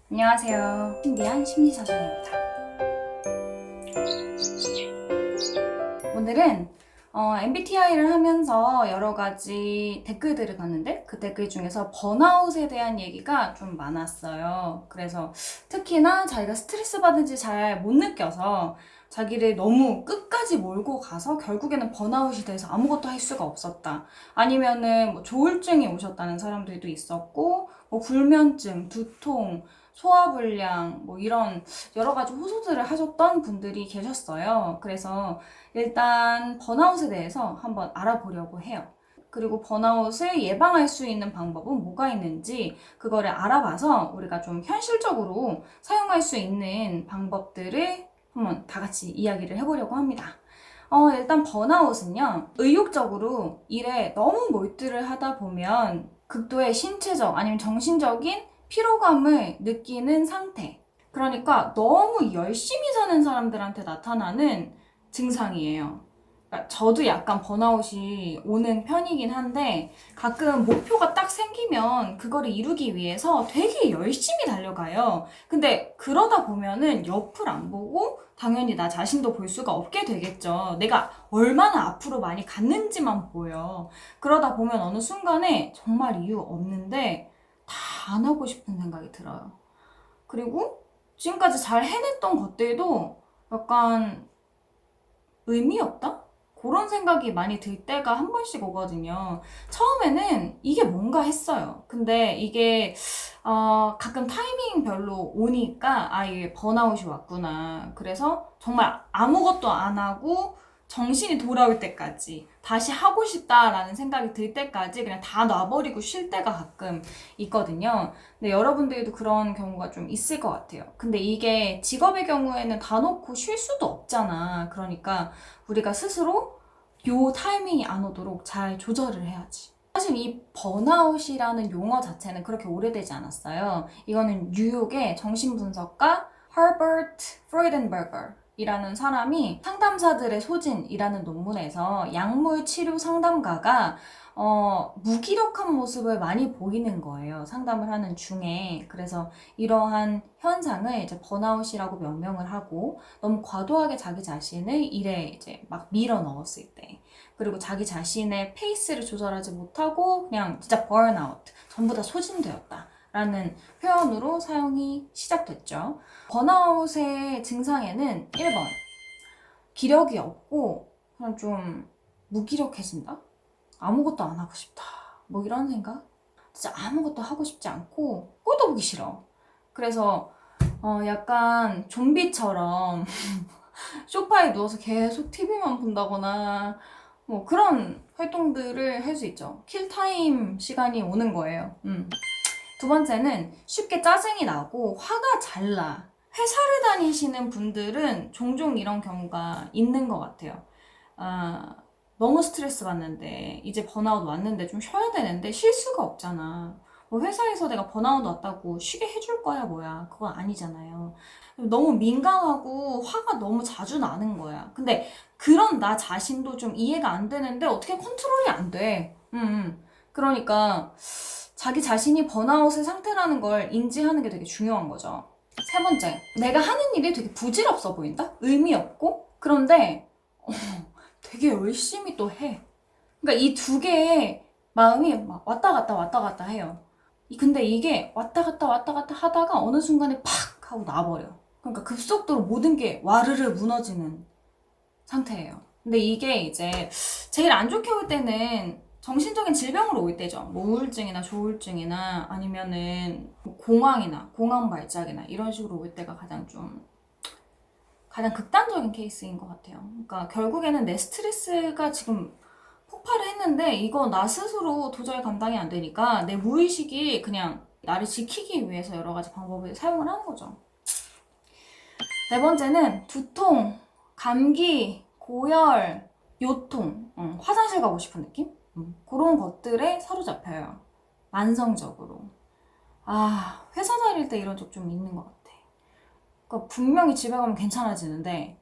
안녕하세요. 신비한 심리사전입니다. 오늘은 MBTI를 하면서 여러 가지 댓글들을 봤는데 그 댓글 중에서 번아웃에 대한 얘기가 좀 많았어요. 그래서 특히나 자기가 스트레스 받은지 잘 못 느껴서 자기를 너무 끝까지 몰고 가서 결국에는 번아웃이 돼서 아무것도 할 수가 없었다. 아니면은 뭐 조울증이 오셨다는 사람들도 있었고, 뭐 불면증, 두통, 소화불량, 뭐 이런 여러 가지 호소들을 하셨던 분들이 계셨어요. 그래서 일단 번아웃에 대해서 한번 알아보려고 해요. 그리고 번아웃을 예방할 수 있는 방법은 뭐가 있는지 그거를 알아봐서 우리가 좀 현실적으로 사용할 수 있는 방법들을 한번 다 같이 이야기를 해보려고 합니다. 일단 번아웃은요, 의욕적으로 일에 너무 몰두를 하다 보면 극도의 신체적 아니면 정신적인 피로감을 느끼는 상태. 그러니까 너무 열심히 사는 사람들한테 나타나는 증상이에요. 그러니까 저도 약간 번아웃이 오는 편이긴 한데 가끔 목표가 딱 생기면 그거를 이루기 위해서 되게 열심히 달려가요. 근데 그러다 보면은 옆을 안 보고 당연히 나 자신도 볼 수가 없게 되겠죠. 내가 얼마나 앞으로 많이 갔는지만 보여. 그러다 보면 어느 순간에 정말 이유 없는데 다 안 하고 싶은 생각이 들어요. 그리고 지금까지 잘 해냈던 것들도 약간 의미 없다? 그런 생각이 많이 들 때가 한 번씩 오거든요. 처음에는 이게 뭔가 했어요. 근데 이게 가끔 타이밍별로 오니까 이게 번아웃이 왔구나. 그래서 정말 아무것도 안 하고 정신이 돌아올 때까지 다시 하고 싶다라는 생각이 들 때까지 그냥 다 놔버리고 쉴 때가 가끔 있거든요. 근데 여러분들도 그런 경우가 좀 있을 것 같아요. 근데 이게 직업의 경우에는 다 놓고 쉴 수도 없잖아. 그러니까 우리가 스스로 요 타이밍이 안 오도록 잘 조절을 해야지. 사실 이 번아웃이라는 용어 자체는 그렇게 오래되지 않았어요. 이거는 뉴욕의 정신분석가 허버트 프로이덴버거 이라는 사람이 상담사들의 소진이라는 논문에서 약물 치료 상담가가 무기력한 모습을 많이 보이는 거예요. 상담을 하는 중에. 그래서 이러한 현상을 이제 번아웃이라고 명명을 하고 너무 과도하게 자기 자신을 일에 이제 막 밀어 넣었을 때. 그리고 자기 자신의 페이스를 조절하지 못하고 그냥 진짜 번아웃, 전부 다 소진되었다. 라는 표현으로 사용이 시작됐죠. 번아웃의 증상에는 1번, 기력이 없고 그냥 좀 무기력해진다? 아무것도 안 하고 싶다. 뭐 이런 생각? 진짜 아무것도 하고 싶지 않고 꼴도 보기 싫어. 그래서 약간 좀비처럼 소파에 누워서 계속 TV만 본다거나 뭐 그런 활동들을 할 수 있죠. 킬타임 시간이 오는 거예요. 두 번째는 쉽게 짜증이 나고 화가 잘 나. 회사를 다니시는 분들은 종종 이런 경우가 있는 것 같아요. 아, 너무 스트레스 받는데 이제 번아웃 왔는데 좀 쉬어야 되는데 쉴 수가 없잖아. 뭐 회사에서 내가 번아웃 왔다고 쉬게 해줄 거야 뭐야. 그건 아니잖아요. 너무 민감하고 화가 너무 자주 나는 거야. 근데 그런 나 자신도 좀 이해가 안 되는데 어떻게 컨트롤이 안 돼. 그러니까 자기 자신이 번아웃의 상태라는 걸 인지하는 게 되게 중요한 거죠. 세 번째, 내가 하는 일이 되게 부질없어 보인다? 의미 없고? 그런데 되게 열심히 또 해. 그러니까 이 두 개의 마음이 막 왔다 갔다 왔다 갔다 해요. 근데 이게 왔다 갔다 왔다 갔다 하다가 어느 순간에 팍 하고 나버려. 그러니까 급속도로 모든 게 와르르 무너지는 상태예요. 근데 이게 이제 제일 안 좋게 올 때는 정신적인 질병으로 올 때죠. 뭐 우울증이나 조울증이나 아니면은 뭐 공황이나 공황 발작이나 이런 식으로 올 때가 가장 극단적인 케이스인 것 같아요. 그러니까 결국에는 내 스트레스가 지금 폭발을 했는데 이거 나 스스로 도저히 감당이 안 되니까 내 무의식이 그냥 나를 지키기 위해서 여러 가지 방법을 사용을 하는 거죠. 네 번째는 두통, 감기, 고열, 요통, 화장실 가고 싶은 느낌? 그런 것들에 사로잡혀요. 만성적으로. 회사 다닐 때 이런 적 좀 있는 것 같아. 그러니까 분명히 집에 가면 괜찮아지는데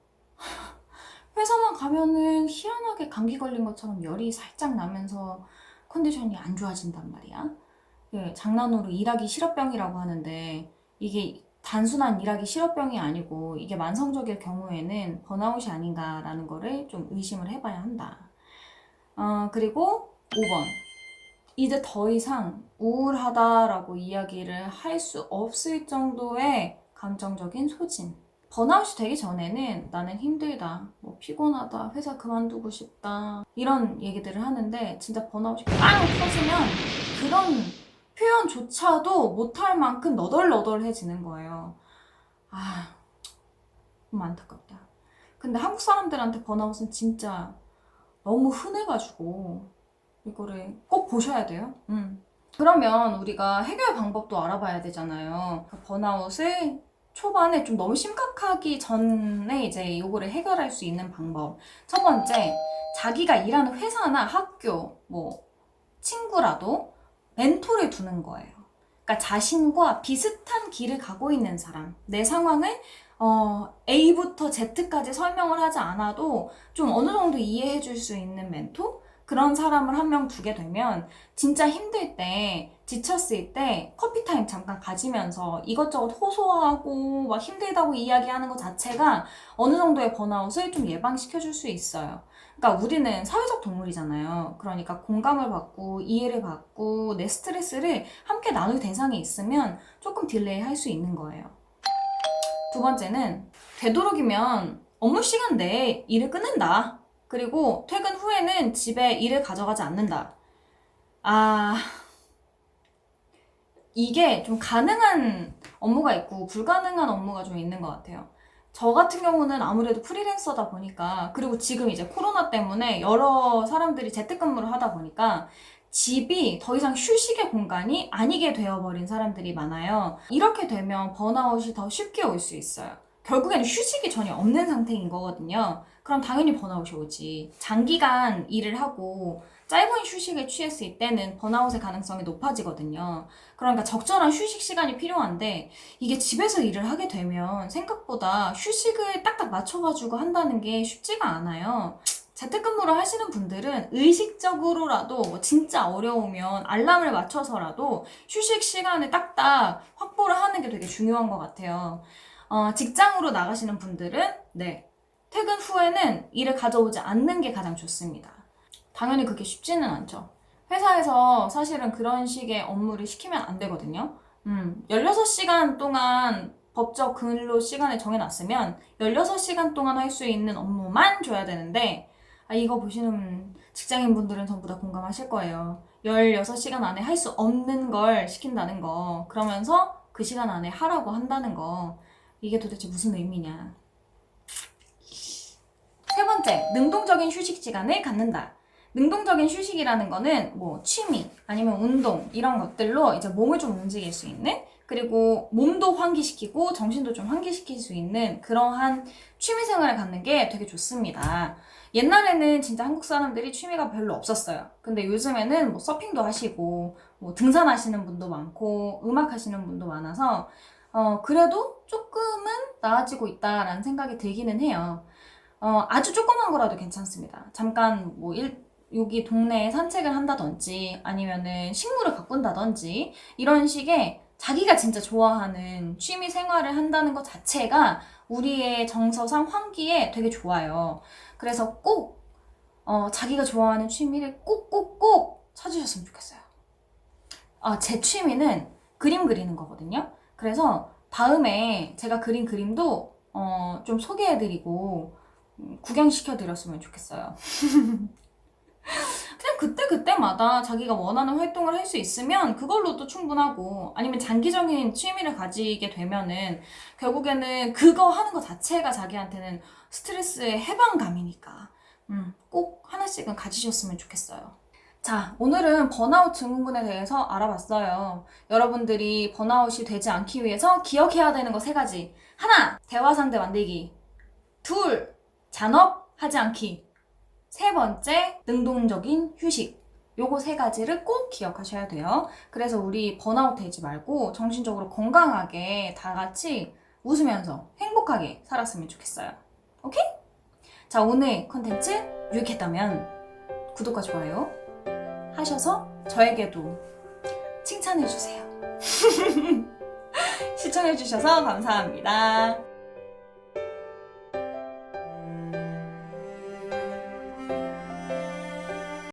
회사만 가면은 희한하게 감기 걸린 것처럼 열이 살짝 나면서 컨디션이 안 좋아진단 말이야. 장난으로 일하기 싫어병이라고 하는데 이게 단순한 일하기 싫어병이 아니고 이게 만성적일 경우에는 번아웃이 아닌가라는 거를 좀 의심을 해봐야 한다. 그리고 5번. 이제 더 이상 우울하다라고 이야기를 할 수 없을 정도의 감정적인 소진. 번아웃이 되기 전에는 나는 힘들다, 뭐 피곤하다, 회사 그만두고 싶다 이런 얘기들을 하는데 진짜 번아웃이 빵 터지면 그런 표현조차도 못할 만큼 너덜너덜해지는 거예요. 아, 너무 안타깝다. 근데 한국 사람들한테 번아웃은 진짜 너무 흔해가지고 이거를 꼭 보셔야 돼요. 그러면 우리가 해결 방법도 알아봐야 되잖아요. 그 번아웃을 초반에 좀 너무 심각하기 전에 이제 이거를 해결할 수 있는 방법. 첫 번째, 자기가 일하는 회사나 학교, 뭐 친구라도 멘토를 두는 거예요. 그러니까 자신과 비슷한 길을 가고 있는 사람, 내 상황을 A부터 Z까지 설명을 하지 않아도 좀 어느 정도 이해해 줄 수 있는 멘토? 그런 사람을 한 명 두게 되면 진짜 힘들 때, 지쳤을 때 커피 타임 잠깐 가지면서 이것저것 호소하고 막 힘들다고 이야기하는 것 자체가 어느 정도의 번아웃을 좀 예방시켜 줄 수 있어요. 그러니까 우리는 사회적 동물이잖아요. 그러니까 공감을 받고 이해를 받고 내 스트레스를 함께 나눌 대상이 있으면 조금 딜레이 할 수 있는 거예요. 두 번째는 되도록이면 업무 시간 내에 일을 끝낸다. 그리고 퇴근 후에는 집에 일을 가져가지 않는다. 이게 좀 가능한 업무가 있고 불가능한 업무가 좀 있는 것 같아요. 저 같은 경우는 아무래도 프리랜서다 보니까, 그리고 지금 이제 코로나 때문에 여러 사람들이 재택근무를 하다 보니까 집이 더 이상 휴식의 공간이 아니게 되어버린 사람들이 많아요. 이렇게 되면 번아웃이 더 쉽게 올 수 있어요. 결국에는 휴식이 전혀 없는 상태인 거거든요. 그럼 당연히 번아웃이 오지. 장기간 일을 하고 짧은 휴식을 취했을 때는 번아웃의 가능성이 높아지거든요. 그러니까 적절한 휴식 시간이 필요한데 이게 집에서 일을 하게 되면 생각보다 휴식을 딱딱 맞춰가지고 한다는 게 쉽지가 않아요. 재택근무를 하시는 분들은 의식적으로라도 뭐 진짜 어려우면 알람을 맞춰서라도 휴식 시간을 딱딱 확보를 하는 게 되게 중요한 것 같아요. 직장으로 나가시는 분들은 네, 퇴근 후에는 일을 가져오지 않는 게 가장 좋습니다. 당연히 그게 쉽지는 않죠. 회사에서 사실은 그런 식의 업무를 시키면 안 되거든요. 16시간 동안 법적 근로 시간을 정해놨으면 16시간 동안 할 수 있는 업무만 줘야 되는데, 이거 보시는 직장인분들은 전부 다 공감하실 거예요. 16시간 안에 할 수 없는 걸 시킨다는 거, 그러면서 그 시간 안에 하라고 한다는 거, 이게 도대체 무슨 의미냐. 세 번째, 능동적인 휴식 시간을 갖는다. 능동적인 휴식이라는 거는 뭐 취미 아니면 운동 이런 것들로 이제 몸을 좀 움직일 수 있는, 그리고 몸도 환기시키고 정신도 좀 환기시킬 수 있는 그러한 취미 생활을 갖는 게 되게 좋습니다. 옛날에는 진짜 한국 사람들이 취미가 별로 없었어요. 근데 요즘에는 뭐 서핑도 하시고 뭐 등산하시는 분도 많고 음악 하시는 분도 많아서 그래도 조금은 나아지고 있다라는 생각이 들기는 해요. 아주 조그만 거라도 괜찮습니다. 잠깐 여기 동네에 산책을 한다든지 아니면은 식물을 가꾼다든지 이런 식의 자기가 진짜 좋아하는 취미 생활을 한다는 것 자체가 우리의 정서상 환기에 되게 좋아요. 그래서 꼭 자기가 좋아하는 취미를 꼭꼭꼭 찾으셨으면 좋겠어요. 제 취미는 그림 그리는 거거든요. 그래서 다음에 제가 그린 그림도 좀 소개해드리고 구경시켜드렸으면 좋겠어요. 그냥 그때그때마다 자기가 원하는 활동을 할 수 있으면 그걸로도 충분하고, 아니면 장기적인 취미를 가지게 되면은 결국에는 그거 하는 것 자체가 자기한테는 스트레스의 해방감이니까 꼭 하나씩은 가지셨으면 좋겠어요. 자, 오늘은 번아웃 증후군에 대해서 알아봤어요. 여러분들이 번아웃이 되지 않기 위해서 기억해야 되는 거 3가지. 하나, 대화 상대 만들기. 둘, 잔업하지 않기. 세 번째, 능동적인 휴식. 요거 3가지를 꼭 기억하셔야 돼요. 그래서 우리 번아웃 되지 말고 정신적으로 건강하게 다 같이 웃으면서 행복하게 살았으면 좋겠어요. 오케이? 자, 오늘 컨텐츠 유익했다면 구독과 좋아요 하셔서 저에게도 칭찬해주세요. 시청해주셔서 감사합니다.